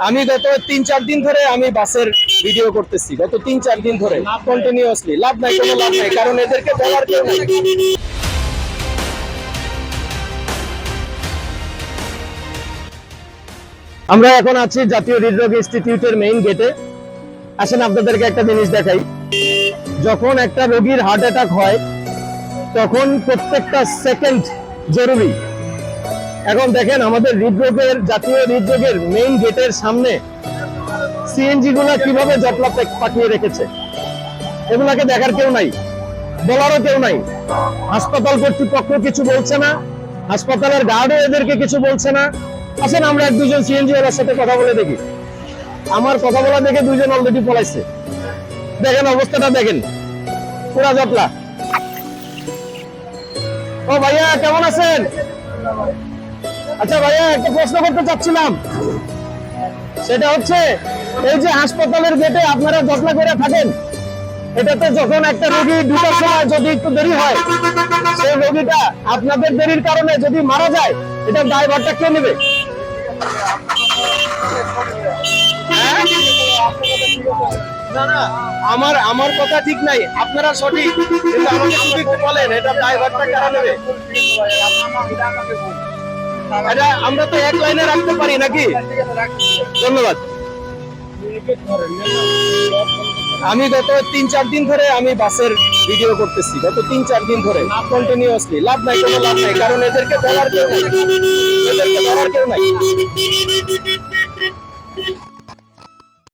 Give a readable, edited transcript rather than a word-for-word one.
আমি গত 3-4 দিন ধরে আমি বাসের ভিডিও করতেছি, গত 3-4 দিন ধরে কন্টিনিউয়াসলি। লাভ নাই, কোনো লাভ নাই, কারণ এদেরকে বলার কেউ নাই। আমরা এখন আছি জাতীয় হৃদরোগ ইনস্টিটিউটের মেইন গেটে। আসেন আপনাদেরকে একটা জিনিস দেখাই। যখন একটা রোগীর হার্ট অ্যাটাক হয় তখন প্রত্যেকটা সেকেন্ড জরুরি। এখন দেখেন আমাদের হৃদরোগের জাতীয় হৃদরোগের মেইন গেটের সামনে সিএনজি গুলা কিভাবে জটলা পাঠিয়ে রেখেছে। এগুলাকে দেখার কেউ নাই, বলারও কেউ নাই। হাসপাতাল কর্তৃপক্ষ কিছু বলছে না, হাসপাতালের গার্ডও এদেরকে কিছু বলছে না। আসেন আমরা এক দুজন সিএনজি ওয়ালার সাথে কথা বলে দেখি। আমার কথা বলা দেখে দুইজন অলরেডি পলাইছে। দেখেন অবস্থাটা, দেখেন পুরা জটলা। ও ভাইয়া, কেমন আছেন? আচ্ছা ভাইয়া, একটা প্রশ্ন করতে চাচ্ছিলাম। সেটা হচ্ছে, এই যে হাসপাতালের গেটে আপনারা জটলা করে থাকেন, এটাতে যখন একটা রোগী ঢুকার সময় যদি একটু দেরি হয়, সেই রোগীটা আপনাদের দেরির কারণে যদি মারা যায়, এটার দায়ভারটা কে নেবে? না না, আমার কথা ঠিক নাই, আপনারা সঠিক, কিন্তু আমাকে শুধু একটু বলেন এটা দায়ভারটা কারা নেবে? এটা আমরা তো এক লাইনে রাখতে পারি নাকি? ধন্যবাদ। আমি গত 3-4 দিন ধরে আমি বাসের ভিডিও করতেছি, গত 3-4 দিন ধরে কন্টিনিউয়াসলি। লাভ নাই, কোনো লাভ নাই, কারণ এদেরকে বলার কেউ নাই, এদেরকে বলার কেউ নাই।